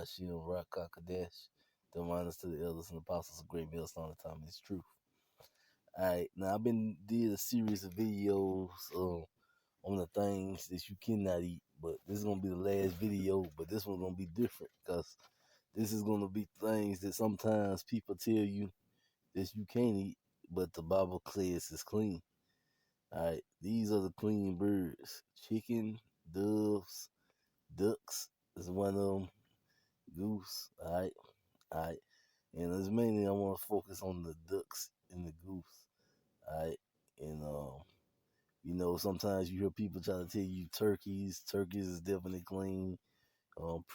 Ashim Rakak Kadesh. The minus to the elders and apostles of Great Millstone of Time is truth. Alright, now I've been did a series of videos on the things that you cannot eat, but this is gonna be the last video, but this one's gonna be different because this is gonna be things that sometimes people tell you that you can't eat, but the Bible says it's clean. Alright, these are the clean birds. Chicken, doves, ducks is one of them. Goose, alright. And as mainly I want to focus on the ducks and the goose, alright. And sometimes you hear people try to tell you turkeys is definitely clean.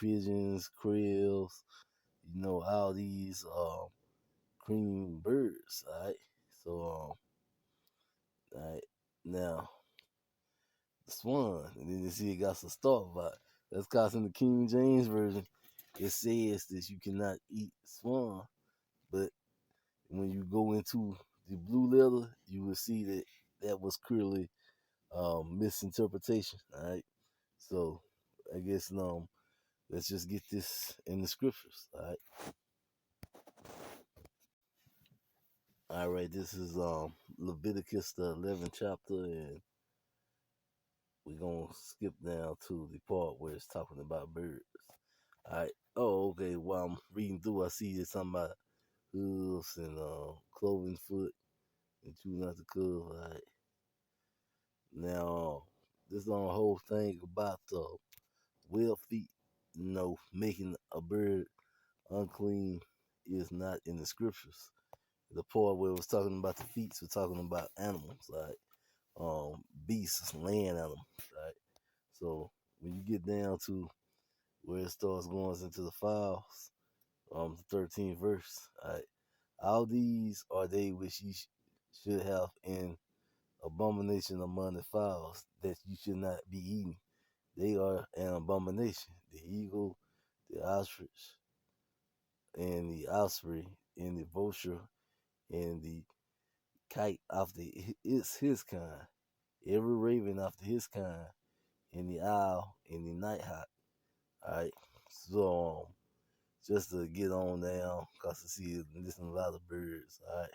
Pigeons, quails, all these clean birds, alright. So alright, now the swan, and then you see it got some stuff about it. That's because in the King James version, it says that you cannot eat swan, but when you go into the blue letter, you will see that that was clearly misinterpretation. All right, so I guess let's just get this in the scriptures. All right. This is Leviticus the 11th chapter, and we're gonna skip down to the part where it's talking about birds. All right. Oh, okay. While I'm reading through, I see it's something about hooves and cloven foot and chew not the cub. All right. Now, this whole thing about well feet, making a bird unclean is not in the scriptures. The part where it was talking about the feet, we're talking about animals, like beasts, land animals, right? So when you get down to where it starts going into the fowls, the 13th verse, right? All these are they which ye should have in abomination among the fowls that you should not be eating. They are an abomination. The eagle, the ostrich, and the osprey, and the vulture, and the kite after his kind. Every raven after his kind, and the owl, and the nighthawk. Alright, so just to get on down, cause I see this a lot of birds. Alright,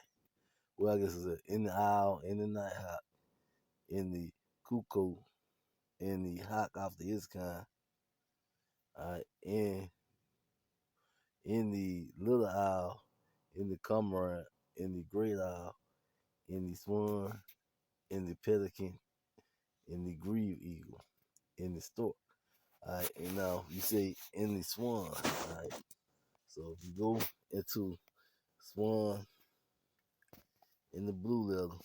well I guess it's in the owl, in the nighthawk, in the cuckoo, in the hawk after his kind. Alright, and in the little owl, in the cormorant, in the great owl, in the swan, in the pelican, in the grave eagle, in the stork. Alright, and now you say in the swan. Alright, so if you go into swan in the blue letter,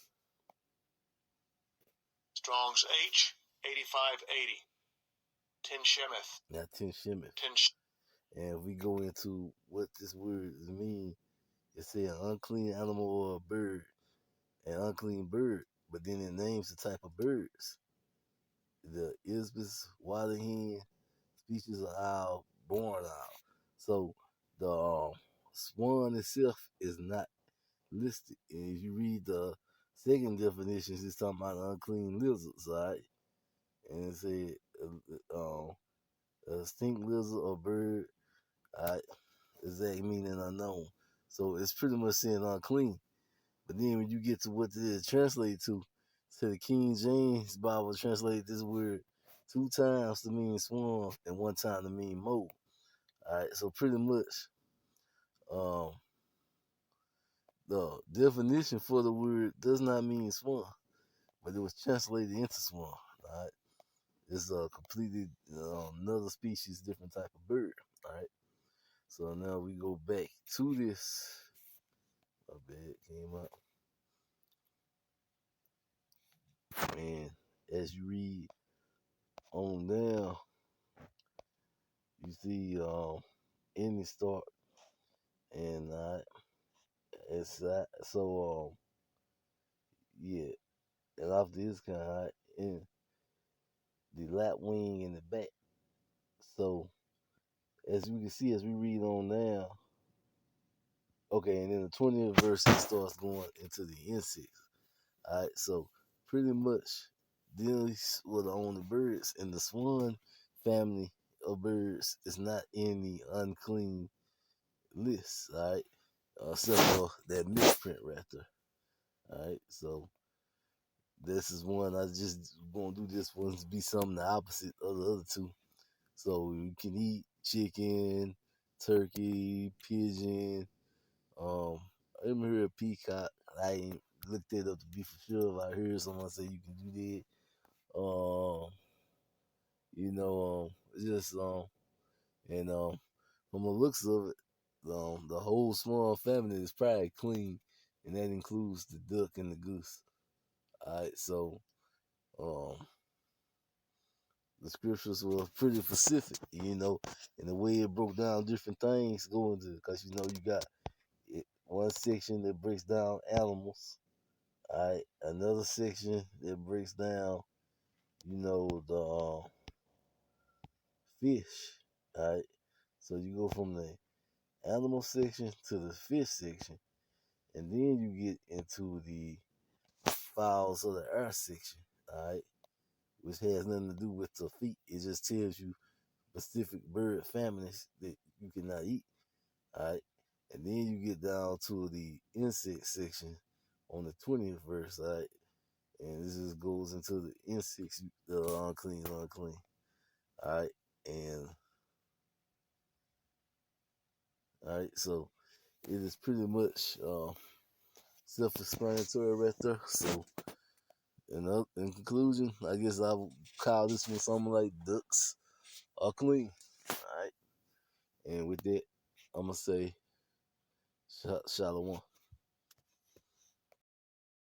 Strong's H 8580. Tin Shemeth. not Tin Shemeth. And if we go into what this word means, it says an unclean animal or a bird, an unclean bird, but then it names the type of birds. The Ibis, water hen, species of owl, barn owl. So the swan itself is not listed. And if you read the second definitions, it's talking about unclean lizards, right? And it said a stink lizard or bird, right? Exact meaning unknown. So it's pretty much saying unclean. But then when you get to what it translates to, so the King James Bible translated this word 2 times to mean swarm and 1 time to mean mold. Alright, so pretty much the definition for the word does not mean swarm, but it was translated into swarm. Alright, it's a completely another species, different type of bird. Alright, so now we go back to this. My bad came up. And as you read on down, you see any start and it's so yeah, and after this kind in the lap wing in the back. So as we can see as we read on now, okay, and then the 20th verse it starts going into the insects. Alright, so pretty much these were the only birds in the swan family of birds is not in the unclean list, all right? Except for that misprint right there, all right? So this is one I just gonna do this one to be something the opposite of the other two. So you can eat chicken, turkey, pigeon. I even heard peacock. I ain't looked it up to be for sure. If I heard someone say you can do that, it's just and from the looks of it, the whole small family is probably clean, and that includes the duck and the goose. All right, so um, the scriptures were pretty specific, and the way it broke down different things going to, because you got one section that breaks down animals, all right, another section that breaks down, the fish, all right. So you go from the animal section to the fish section, and then you get into the fowls of the air section, all right, which has nothing to do with the feet. It just tells you specific bird families that you cannot eat, all right, and then you get down to the insect section on the 20th verse, all right, and this just goes into the insects that are unclean, all right, and all right, so it is pretty much self-explanatory right there. So, in conclusion, I guess I would call this one something like ducks are clean. All right, and with that, I'm gonna say shalom.